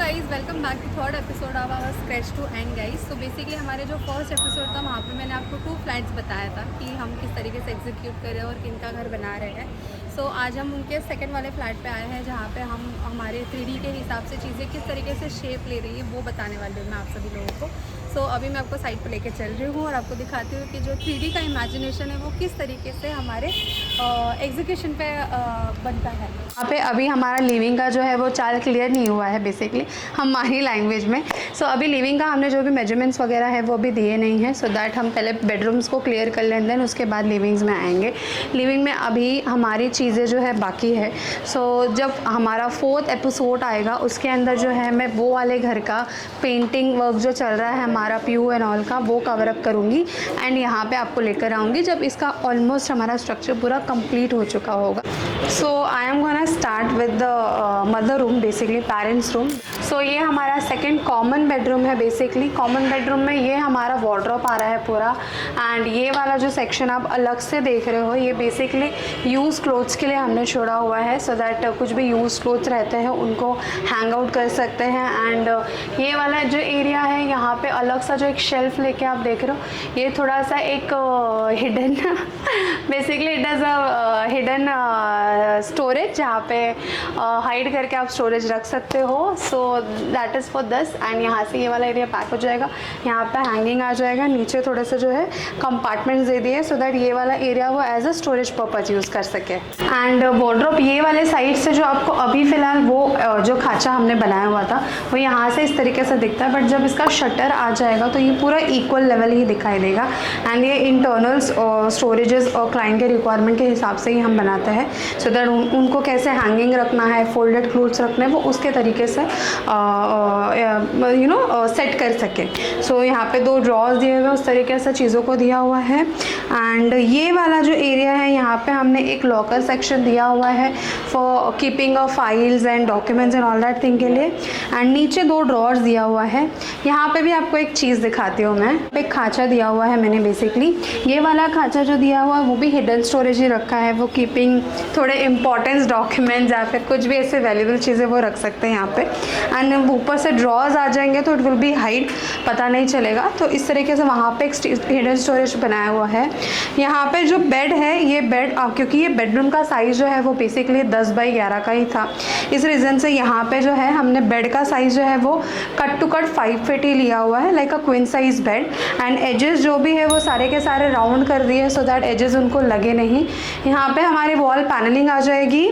Guys, welcome back to third episode of our scratch to end guys. तो basically हमारे जो first episode था वहाँ पे मैंने आपको 2 फ्लैट्स बताया था कि हम किस तरीके से एग्जीक्यूट कर रहे हैं और किन का घर बना रहे हैं। सो आज हम उनके सेकंड वाले फ्लैट पे आए हैं जहाँ पे हम हमारे 3D के हिसाब से चीज़ें किस तरीके से शेप ले रही है वो बताने वाले हूँ मैं आप सभी लोगों को। सो अभी मैं आपको साइड पे लेके चल रही हूँ और आपको दिखाती हूँ कि जो 3D का इमेजिनेशन है वो किस तरीके से हमारे एग्जीक्यूशन पे बनता है। यहाँ पे अभी हमारा लिविंग का जो है वो चाल क्लियर नहीं हुआ है बेसिकली हमारी लैंग्वेज में। सो अभी लिविंग का हमने जो भी मेजरमेंट्स वगैरह है वो अभी दिए नहीं हैं, सो दैट हम पहले बेडरूम्स को क्लियर कर लें, देन उसके बाद लिविंग्स में आएंगे। लिविंग में अभी हमारी चीज़ें जो है बाकी है। सो जब हमारा 4th एपिसोड आएगा उसके अंदर जो है मैं वो वाले घर का पेंटिंग वर्क जो चल रहा है हमारा पीयू एंड ऑल का वो कवर अप करूँगी एंड यहाँ पे आपको लेकर आऊँगी जब इसका ऑलमोस्ट हमारा स्ट्रक्चर पूरा कंप्लीट हो चुका होगा। So I am gonna start with the mother room, basically parents room. So ये हमारा सेकंड कॉमन बेडरूम है। बेसिकली कॉमन बेडरूम में ये हमारा वार्डरोब आ रहा है पूरा, एंड ये वाला जो सेक्शन आप अलग से देख रहे हो ये बेसिकली यूज़ क्लोथ्स के लिए हमने छोड़ा हुआ है, सो दैट कुछ भी यूज़ क्लोथ्स रहते हैं उनको हैंग आउट कर सकते हैं। एंड ये वाला जो एरिया है यहाँ पे अलग सा जो एक शेल्फ लेके आप देख रहे हो ये थोड़ा सा एक hidden basically it is a hidden storage जहाँ पे हाइड करके आप स्टोरेज रख सकते हो। सो that is for this. And यहाँ से ये वाला एरिया पैक हो जाएगा, यहाँ पे हैंगिंग आ जाएगा, नीचे थोड़े से जो है कंपार्टमेंट्स दे दिए सो दैट ये वाला एरिया वो as a storage purpose use कर सके। एंड वार्डरोब ये वाले साइड से जो आपको अभी फ़िलहाल वो जो खाचा हमने बनाया हुआ था वो यहाँ से इस तरीके से दिखता है, बट जब इसका शटर आ जाएगा तो ये पूरा इक्वल लेवल ही दिखाई देगा। एंड ये इंटरनल्स स्टोरेजेस और क्लाइंट के रिक्वायरमेंट के हिसाब से ही हम बनाते हैं, सो दैट उनको कैसे हैंगिंग रखना है, फोल्डेड क्लोथ्स रखने वो उसके तरीके से सेट कर सके। सो यहाँ पे 2 ड्रॉर्स दिए हुए उस तरीके से चीज़ों को दिया हुआ है। एंड ये वाला जो एरिया है यहाँ पे हमने एक लॉकर सेक्शन दिया हुआ है for keeping of files and documents and all that thing के लिए। एंड नीचे 2 ड्रॉर्स दिया हुआ है। यहाँ पे भी आपको एक चीज़ दिखाती हूँ मैं, एक खाचा दिया हुआ है मैंने। बेसिकली ये वाला खाचा जो दिया हुआ है वो भी हिडन स्टोरेज ही रखा है, वो कीपिंग थोड़े इंपॉर्टेंस डॉक्यूमेंट्स या फिर कुछ भी ऐसे वैल्यूबल चीज़ें वो रख सकते हैं यहाँ पे। एंड ऊपर से ड्रॉर्स आ जाएंगे तो इट विल बी हाइड, पता नहीं चलेगा। तो इस तरीके से वहाँ पे एक हिडन स्टोरेज बनाया हुआ है। यहाँ पे जो बेड है ये बेड क्योंकि ये बेडरूम का साइज़ जो है वो बेसिकली 10 बाई 11 का ही था, इस रीज़न से यहाँ पे जो है हमने बेड का साइज़ जो है वो कट टू कट 5 फीट ही लिया हुआ है, like a queen size bed. And edges जो भी है वो सारे के सारे राउंड कर दिए सो दैट एजेस उनको लगे नहीं। यहाँ पे हमारी वॉल पैनलिंग आ जाएगी।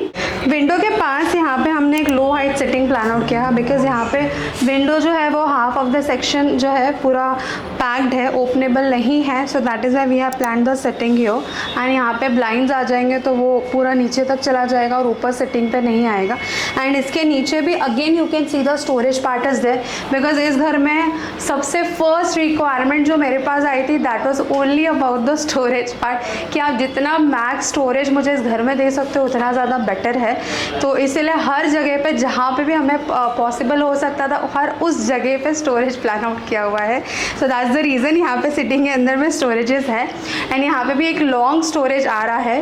विंडो के पास यहाँ पे हमने एक लो हाइट सेटिंग प्लान आउट किया बिकॉज यहाँ पे विंडो जो है वो हाफ ऑफ द सेक्शन जो है पूरा पैक्ड है, ओपनेबल नहीं है, so that is why we have plan the setting here. And यहाँ पे ब्लाइंड्स आ जाएंगे तो वो पूरा नीचे तक चला जाएगा और ऊपर सेटिंग पे नहीं आएगा। एंड इसके नीचे भी again you can see the storage part is there because इस घर में सबसे फर्स्ट रिक्वायरमेंट जो मेरे पास आई थी that was only about the storage part, कि आप जितना मैक्स स्टोरेज मुझे इस घर में दे सकते हो उतना ज़्यादा बेटर है। तो इसलिए हर जगह पे जहाँ पे भी हमें पॉसिबल हो सकता था हर उस जगह पे स्टोरेज प्लान आउट किया हुआ है। सो दैट्स द रीज़न यहाँ पे सिटिंग के अंदर में स्टोरेजेस है। एंड यहाँ पे भी एक लॉन्ग स्टोरेज आ रहा है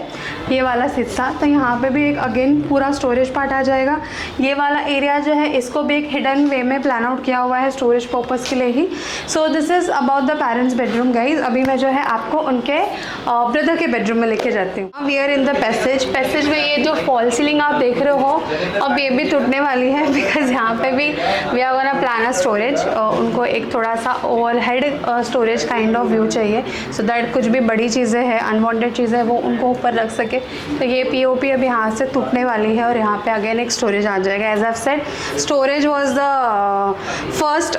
ये वाला हिस्सा, तो यहाँ पे भी एक अगेन पूरा स्टोरेज पार्ट आ जाएगा। ये वाला एरिया जो है इसको भी एक हिडन वे में प्लान आउट किया हुआ है स्टोरेज पर्पज़ के लिए ही। So this is about the parents bedroom guys. अभी मैं जो है आपको उनके ब्रदर के बेडरूम में लेके जाती हूँ। We are in the passage में ये जो फॉल सीलिंग आप देख रहे हो अब ये भी टूटने वाली है बिकॉज यहाँ पे भी we are gonna plan a storage. उनको एक थोड़ा सा overhead storage kind of view चाहिए सो दैट कुछ भी बड़ी चीज़ें हैं अनवांटेड चीज़ें वो उनको ऊपर रख सके। तो ये पीओपी अभी यहाँ से टूटने वाली है और यहाँ पे अगेन एक स्टोरेज आ जाएगा। As I said storage was the first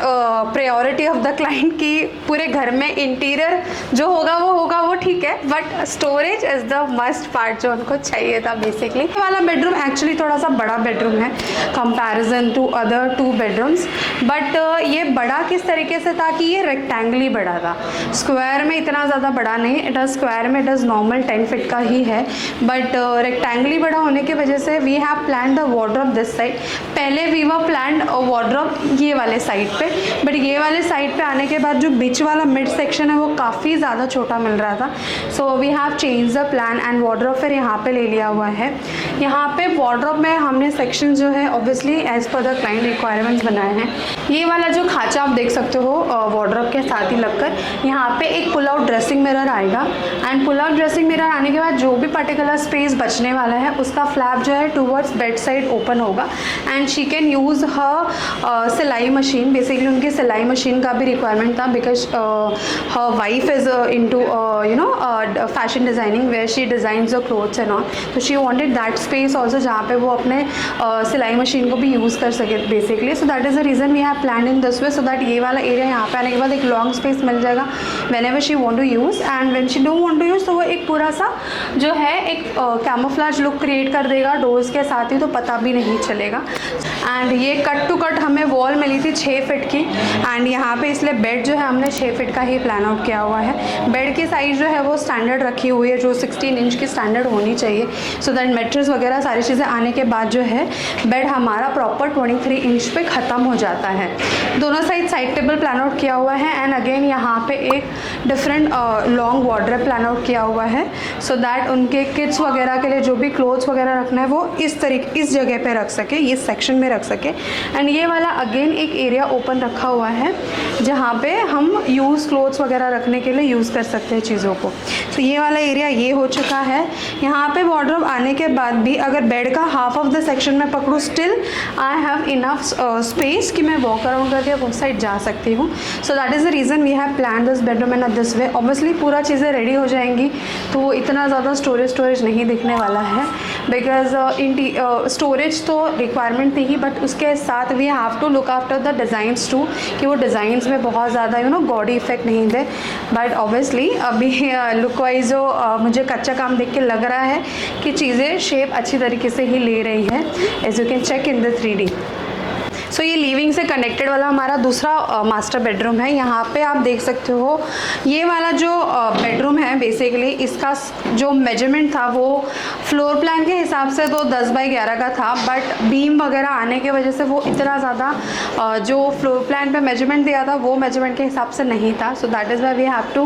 priority of the client कि पूरे घर में इंटीरियर जो होगा वो ठीक है, but storage is the must part जो उनको चाहिए था बेसिकली। ये वाला बेडरूम एक्चुअली थोड़ा सा बड़ा बेडरूम है comparison to other 2 bedrooms, but ये बड़ा किस तरीके से था कि ये रेक्टेंगली बड़ा था, स्क्वायर में इतना ज़्यादा बड़ा नहीं। इट इज़ स्क्वायर में इट इज़ नॉर्मल 10 फीट का ही है, बट रेक्टेंगली बड़ा होने की वजह से we have plan the wardrobe this side. पहले वी वर प्लान वार्डरोब ये वाले साइड पे, बट ये वाले साइड पे आने के बाद जो बीच वाला मिड सेक्शन है वो काफ़ी ज़्यादा छोटा मिल रहा था, so we have change the plan and wardrobe फिर यहाँ पे ले लिया हुआ हुआ है। यहाँ पे वार्डरोब में हमने सेक्शन जो है obviously as per the client requirements बनाए हैं। ये वाला जो खाचा आप देख सकते हो वार्डरोब के साथ ही लगकर, यहाँ पे एक पुल आउट ड्रेसिंग मिरर आएगा and pull out dressing mirror आने के बाद जो भी पर्टिकुलर स्पेस बचने वाला है उसका फ्लैप जो है टूवर्ड्स बेड साइड ओपन होगा एंड शी कैन यूज़ हर सिलाई मशीन। बेसिकली उनकी सिलाई मशीन का भी रिक्वायरमेंट था because her wife is into fashion designing where she designs the clothes and all, तो she wanted that space also जहाँ पे वो अपने सिलाई मशीन को भी यूज़ कर सके basically. So that is the reason we have plan in this way, so that ये वाला एरिया यहाँ पे आने के बाद एक लॉन्ग स्पेस मिल जाएगा whenever she want to use and when she don't want to use तो वो एक पूरा सा जो है एक कैमोफ्लेज लुक क्रिएट कर देगा डोर्स के साथ ही, तो पता भी नहीं चलेगा। एंड ये कट टू कट हमें वॉल मिली थी 6 फीट की एंड यहाँ पे इसलिए बेड जो है हमने 6 फीट का ही प्लान आउट किया हुआ है। बेड की साइज़ जो है वो स्टैंडर्ड रखी हुई है जो 16 इंच की स्टैंडर्ड होनी चाहिए, सो दैट मैट्रेस वगैरह सारी चीज़ें आने के बाद जो है बेड हमारा प्रॉपर 23 इंच पे ख़त्म हो जाता है। दोनों साइड टेबल प्लान आउट किया हुआ है एंड अगेन यहाँ पे एक different long wardrobe plan out किया हुआ है सो दैट उनके किड्स वगैरह के लिए जो भी क्लोथ्स वगैरह रखना है वो इस जगह पे रख सके, इस सेक्शन में रख सके। एंड ये वाला अगेन एक एरिया ओपन रखा हुआ है जहाँ पे हम यूज़ क्लोथ्स वगैरह रखने के लिए यूज़ कर सकते हैं चीज़ों को। तो ये वाला एरिया ये हो चुका है। यहाँ पे वार्डरोब आने के बाद भी अगर बेड का हाफ ऑफ द सेक्शन में पकड़ूँ still I have enough space कि मैं वॉक अराउंड करके वो साइड जा सकती हूँ। So that is the reason we have plan this bedroom in this way. Obviously पूरा चीज़ें रेडी हो जाएंगी तो इतना ज़्यादा स्टोरेज नहीं दिखने वाला है बिकॉज स्टोरेज तो रिक्वायरमेंट थी ही, बट उसके साथ we have to look after the designs too कि वो डिज़ाइंस में बहुत ज़्यादा गॉडी इफेक्ट नहीं दे। बट ऑब्वियसली अभी लुक वाइज जो मुझे कच्चा काम देख के लग रहा है कि चीज़ें शेप अच्छी तरीके से ही ले रही है, as you can check in the 3D। सो ये लिविंग से कनेक्टेड वाला हमारा दूसरा मास्टर बेडरूम है। यहाँ पे आप देख सकते हो ये वाला जो बेडरूम है बेसिकली इसका जो मेजरमेंट था वो फ्लोर प्लान के हिसाब से तो 10 बाई 11 का था, बट बीम वगैरह आने की वजह से वो इतना ज़्यादा जो फ्लोर प्लान पे मेजरमेंट दिया था वो मेजरमेंट के हिसाब से नहीं था। So that is why we have to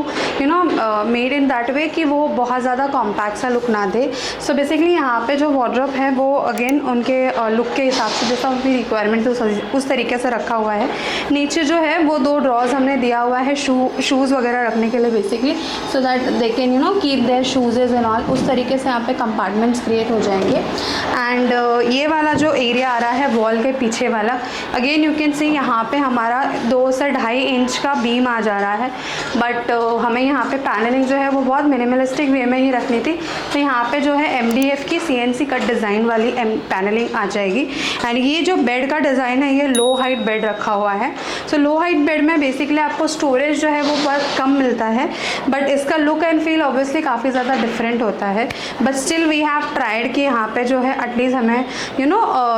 made in that way कि वो बहुत ज़्यादा कॉम्पैक्ट सा लुक ना दे। सो बेसिकली यहाँ पे जो वार्डरोब है वो अगेन उनके लुक के हिसाब से जैसा उनकी रिक्वायरमेंट थी उस तरीके से रखा हुआ है। नीचे जो है वो 2 ड्रॉज हमने दिया हुआ है शूज़ वगैरह रखने के लिए basically, so that they can keep their shoes and all. उस तरीके से यहाँ पे कंपार्टमेंट्स क्रिएट हो जाएंगे। एंड ये वाला जो एरिया आ रहा है वॉल के पीछे वाला अगेन यू कैन सी यहाँ पे हमारा 2 से 2.5 इंच का बीम आ जा रहा है, बट हमें यहाँ पे पैनलिंग जो है वो बहुत मिनिमलिस्टिक वे में ही रखनी थी, तो यहाँ पे जो है MDF की CNC कट डिज़ाइन वाली पैनलिंग आ जाएगी। एंड ये जो बेड का डिज़ाइन है ये लो हाइट बेड रखा हुआ है। सो लो हाइट बेड में बेसिकली आपको स्टोरेज जो है वो बहुत कम मिलता है, बट इसका लुक एंड फील ऑब्वियसली काफ़ी ज़्यादा डिफरेंट होता है। But still we have tried कि यहाँ पे जो है एटलीस्ट हमें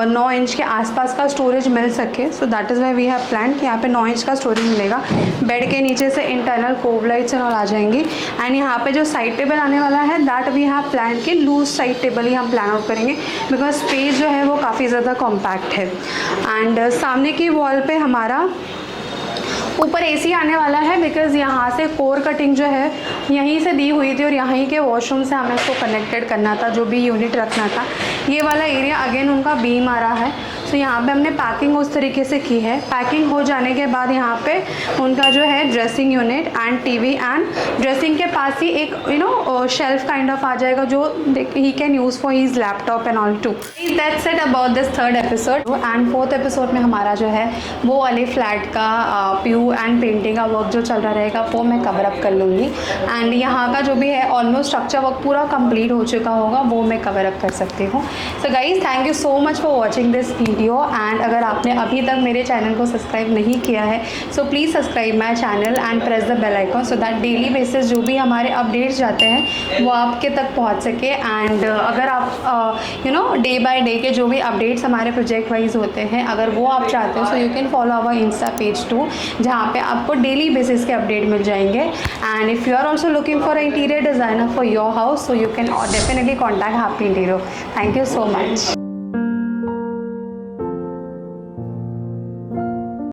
9 इंच के आसपास का स्टोरेज मिल सके। So that is why we have plan कि यहाँ पे 9 इंच का स्टोरेज मिलेगा। बेड के नीचे से इंटरनल कोव लाइट्स और आ जाएंगी। एंड यहाँ पे जो साइड टेबल आने वाला है दैट वी हैव प्लान कि लूज साइड टेबल ही हम प्लान आउट करेंगे बिकॉज स्पेस जो है वो काफ़ी ज़्यादा कॉम्पैक्ट है। एंड सामने की वॉल पे हमारा ऊपर AC आने वाला है बिकॉज़ यहाँ से कोर कटिंग जो है यहीं से दी हुई थी और यहीं के वॉशरूम से हमें इसको कनेक्टेड करना था, जो भी यूनिट रखना था। ये वाला एरिया अगेन उनका बीम आ रहा है, तो यहाँ पे हमने पैकिंग उस तरीके से की है। पैकिंग हो जाने के बाद यहाँ पे उनका जो है dressing unit and TV and dressing के पास ही एक शेल्फ काइंड ऑफ आ जाएगा जो he can use for his laptop and all too. That's it about this 3rd episode. And 4th episode में हमारा जो है वो वाले फ्लैट का प्यू एंड पेंटिंग का वर्क जो चल रहा रहेगा वो मैं कवर अप कर लूँगी। एंड यहाँ का जो भी है ऑलमोस्ट स्ट्रक्चर वर्क पूरा कंप्लीट हो चुका होगा, वो मैं कवर अप कर सकती हूँ। So guys thank you so much for watching this video. And अगर आपने अभी तक मेरे चैनल को सब्सक्राइब नहीं किया है so please subscribe my channel and press the bell icon so that daily basis जो भी हमारे अपडेट्स जाते हैं वो आपके तक पहुँच सके। एंड अगर आप डे बाय डे के जो भी अपडेट्स हमारे प्रोजेक्ट वाइज होते हैं अगर वो आप चाहते हो so you can follow our insta page too, जहाँ पे आपको डेली बेसिस के अपडेट मिल जाएंगे। And if you are also looking for interior designer for your house so you can definitely contact Happy Interior. Thank you so much.